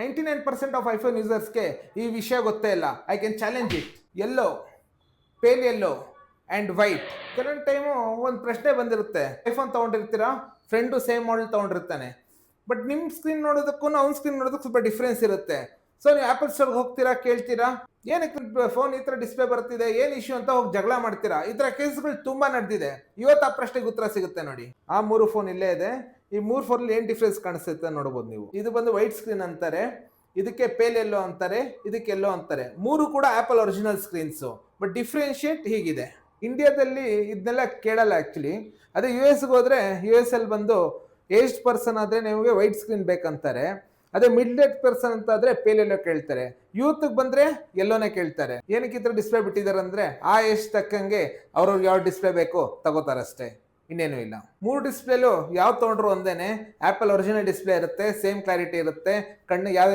99% of iPhone ಯೂಸರ್ಸ್ಗೆ ಈ ವಿಷಯ ಗೊತ್ತೇ ಇಲ್ಲ. I can challenge it. Yellow, pale yellow and white. ಕೆಲವೊಂದು ಟೈಮು ಒಂದು ಪ್ರಶ್ನೆ ಬಂದಿರುತ್ತೆ. ಐಫೋನ್ ತೊಗೊಂಡಿರ್ತೀರಾ, ಫ್ರೆಂಡು ಸೇಮ್ ಮಾಡೆಲ್ ತೊಗೊಂಡಿರ್ತಾನೆ, ಬಟ್ ನಿಮ್ಮ ಸ್ಕ್ರೀನ್ ನೋಡೋದಕ್ಕೂ ಅವ್ನ ಸ್ಕ್ರೀನ್ ನೋಡೋದಕ್ಕೆ ಸ್ವಲ್ಪ ಡಿಫ್ರೆನ್ಸ್ ಇರುತ್ತೆ. ಸೊ ನೀವು ಆ್ಯಪಲ್ ಸ್ಟೋರ್ಗೆ ಹೋಗ್ತೀರಾ, ಕೇಳ್ತೀರಾ ಏನಕ್ಕೆ ಫೋನ್ ಈ ಥರ ಡಿಸ್ಪ್ಲೇ ಬರ್ತಿದೆ, ಏನು ಇಶ್ಯೂ ಅಂತ ಹೋಗಿ ಜಗಳ ಮಾಡ್ತೀರಾ. ಈ ಥರ ಕೇಸ್ಗಳು ತುಂಬ ನಡೆದಿದೆ. ಇವತ್ತು ಆ ಪ್ರಶ್ನೆಗೆ ಉತ್ತರ ಸಿಗುತ್ತೆ ನೋಡಿ. ಆ 3 ಫೋನ್ ಇಲ್ಲೇ ಇದೆ. ಈ 3 ಫೋನಲ್ಲಿ ಏನು ಡಿಫ್ರೆನ್ಸ್ ಕಾಣಿಸುತ್ತೆ ನೋಡ್ಬೋದು ನೀವು. ಇದು ಬಂದು ವೈಟ್ ಸ್ಕ್ರೀನ್ ಅಂತಾರೆ, ಇದಕ್ಕೆ ಪೇಲ್ ಎಲ್ಲೋ ಅಂತಾರೆ, ಇದಕ್ಕೆ ಎಲ್ಲೋ ಅಂತಾರೆ. 3 ಕೂಡ apple original screens, but differentiate ಹೀಗಿದೆ. ಇಂಡಿಯಾದಲ್ಲಿ ಇದನ್ನೆಲ್ಲ ಕೇಳಲ್ಲ ಆ್ಯಕ್ಚುಲಿ. ಅದೇ ಯು ಎಸ್ಗೆ ಹೋದರೆ ಯು ಎಸ್ ಅಲ್ಲಿ ಬಂದು ಏಜ್ಡ್ ಪರ್ಸನ್ ಆದರೆ ನಿಮಗೆ ವೈಟ್ ಸ್ಕ್ರೀನ್ ಬೇಕಂತಾರೆ. ಅದೇ ಮಿಡ್ಲ್ ಏಜ್ ಪರ್ಸನ್ ಅಂತ ಆದ್ರೆ ಪೇಲ್ ಎಲ್ಲೋ ಕೇಳ್ತಾರೆ. ಯೂತ್ ಬಂದ್ರೆ ಎಲ್ಲೋನೇ ಕೇಳ್ತಾರೆ. ಏನಕ್ಕೆ ಈ ಥರ ಡಿಸ್ಪ್ಲೇ ಬಿಟ್ಟಿದ್ದಾರೆ ಅಂದ್ರೆ ಆ ಏಜ್ ತಕ್ಕಂಗೆ ಅವ್ರವ್ರಿಗೆ ಯಾವ ಡಿಸ್ಪ್ಲೇ ಬೇಕೋ ತಗೋತಾರಷ್ಟೇ, ಇನ್ನೇನು ಇಲ್ಲ. 3 ಡಿಸ್ಪ್ಲೇಲು ಯಾವ ತೊಗೊಂಡ್ರು ಒಂದೇನೆ. ಆ್ಯಪಲ್ ಒರಿಜಿನಲ್ ಡಿಸ್ಪ್ಲೇ ಇರುತ್ತೆ, ಸೇಮ್ ಕ್ಲಾರಿಟಿ ಇರುತ್ತೆ, ಕಣ್ಣು ಯಾವ